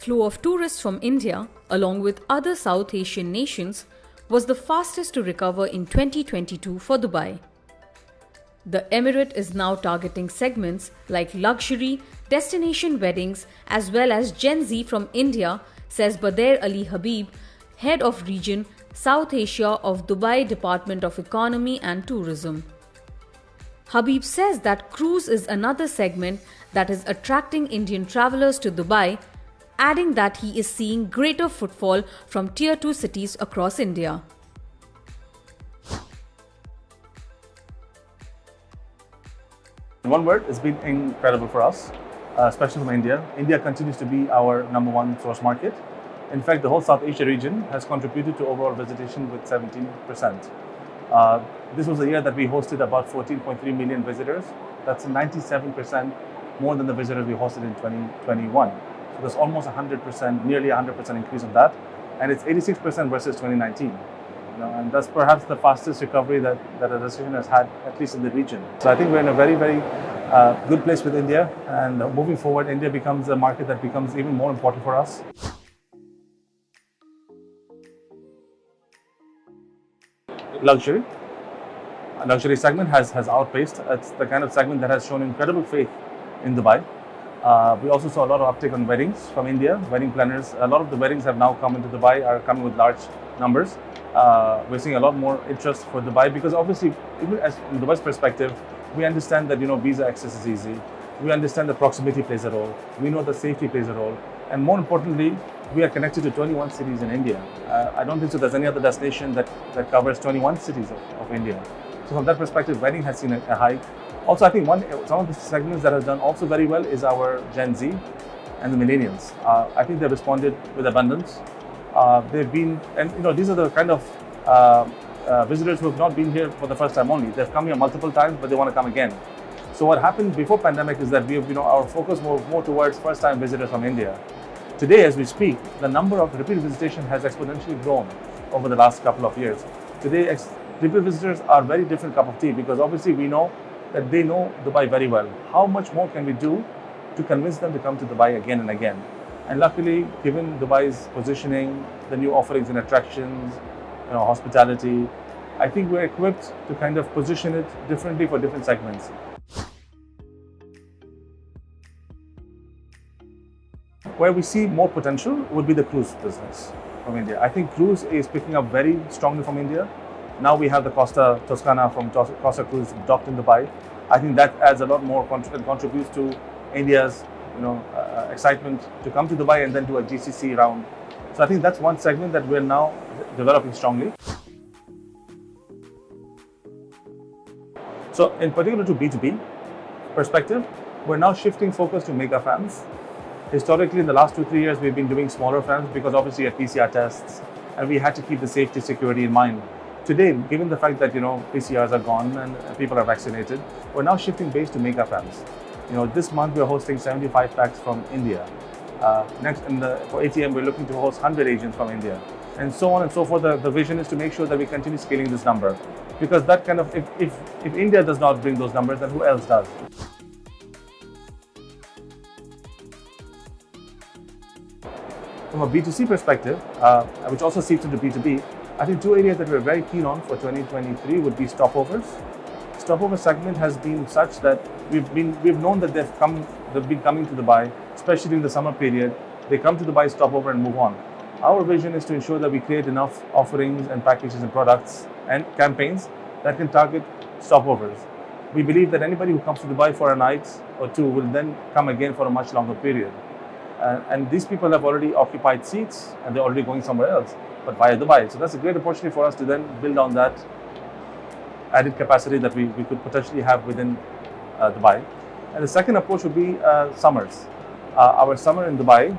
flow of tourists from India, along with other South Asian nations, was the fastest to recover in 2022 for Dubai. The Emirate is now targeting segments like luxury, destination weddings, as well as Gen Z from India, says Bader Ali Habib, Head of Region, South Asia of Dubai Department of Economy and Tourism. Habib says that cruise is another segment that is attracting Indian travelers to Dubai, adding that he is seeing greater footfall from Tier 2 cities across India. In one word, it's been incredible for us, especially from India. India continues to be our number one source market. In fact, the whole South Asia region has contributed to overall visitation with 17%. This was a year that we hosted about 14.3 million visitors. That's 97% more than the visitors we hosted in 2021. So there's almost 100%, nearly 100% increase of that. And it's 86% versus 2019. And that's perhaps the fastest recovery that a destination has had, at least in the region. So I think we're in a very, very good place with India. And moving forward, India becomes a market that becomes even more important for us. Luxury segment has outpaced. It's the kind of segment that has shown incredible faith in Dubai. We also saw a lot of uptake on weddings from India, wedding planners. A lot of the weddings have now come into Dubai, are coming with large numbers. We're seeing a lot more interest for Dubai because obviously, even as from Dubai's perspective, we understand that visa access is easy. We understand that proximity plays a role. We know that safety plays a role. And more importantly, we are connected to 21 cities in India. I don't think so there's any other destination that covers 21 cities of India. So from that perspective, wedding has seen a hike. Also, I think some of the segments that has done also very well is our Gen Z and the millennials. I think they responded with abundance. They've been, and these are the kind of visitors who have not been here for the first time only. They've come here multiple times, but they want to come again. So what happened before pandemic is that our focus was more towards first-time visitors from India. Today, as we speak, the number of repeat visitation has exponentially grown over the last couple of years. Today, repeat visitors are a very different cup of tea because obviously we know that they know Dubai very well. How much more can we do to convince them to come to Dubai again and again? And luckily, given Dubai's positioning, the new offerings and attractions, hospitality, I think we're equipped to kind of position it differently for different segments. Where we see more potential would be the cruise business from India. I think cruise is picking up very strongly from India. Now we have the Costa Toscana from Costa Cruise docked in Dubai. I think that adds a lot more and contributes to India's excitement to come to Dubai and then do a GCC round. So I think that's one segment that we're now developing strongly. So in particular to B2B perspective, we're now shifting focus to mega fans. Historically, in the last 2-3 years, we've been doing smaller fans because obviously at PCR tests, and we had to keep the safety security in mind. Today, given the fact that PCRs are gone and people are vaccinated, we're now shifting base to mega fans. This month we're hosting 75 packs from India. Next, for ATM, we're looking to host 100 agents from India, and so on and so forth. The vision is to make sure that we continue scaling this number, because that kind of if India does not bring those numbers, then who else does? From a B2C perspective, which also seeps into B2B, I think two areas that we're very keen on for 2023 would be stopovers. Stopover segment has been such that we've known that they've been coming to Dubai, especially during the summer period. They come to Dubai, stop over and move on. Our vision is to ensure that we create enough offerings and packages and products and campaigns that can target stopovers. We believe that anybody who comes to Dubai for a night or two will then come again for a much longer period. And these people have already occupied seats and they're already going somewhere else, but via Dubai. So that's a great opportunity for us to then build on that added capacity that we could potentially have within Dubai. And the second approach would be summers. Our summer in Dubai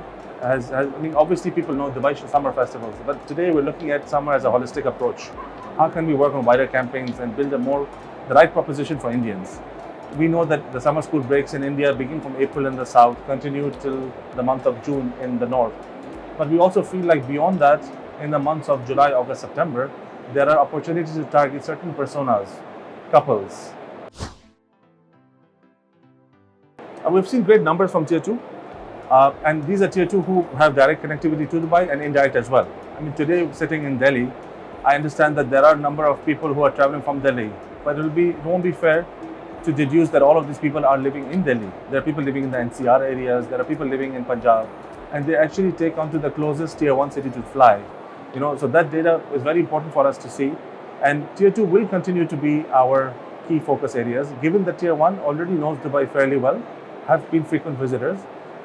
obviously people know Dubai summer festivals, but today we're looking at summer as a holistic approach. How can we work on wider campaigns and build the right proposition for Indians? We know that the summer school breaks in India begin from April in the south, continue till the month of June in the north. But we also feel like beyond that, in the months of July, August, September, there are opportunities to target certain personas, couples. And we've seen great numbers from Tier 2. And these are tier 2 who have direct connectivity to Dubai and indirect as well. I mean, today sitting in Delhi, I understand that there are a number of people who are traveling from Delhi, but it won't be fair to deduce that all of these people are living in Delhi. There are people living in the NCR areas, there are people living in Punjab, and they actually take on to the closest tier 1 city to fly. So that data is very important for us to see. And tier 2 will continue to be our key focus areas, given that tier 1 already knows Dubai fairly well, have been frequent visitors.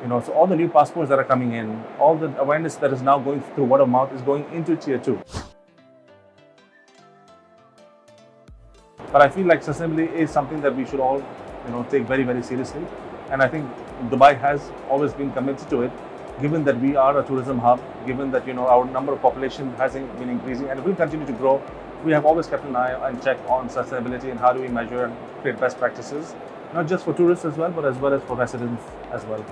So all the new passports that are coming in, all the awareness that is now going through word of mouth is going into tier 2. But I feel like sustainability is something that we should all, take very, very seriously. And I think Dubai has always been committed to it, given that we are a tourism hub, given that, our number of population has been increasing and will continue to grow. We have always kept an eye and check on sustainability and how do we measure and create best practices, not just for tourists as well, but as well as for residents as well.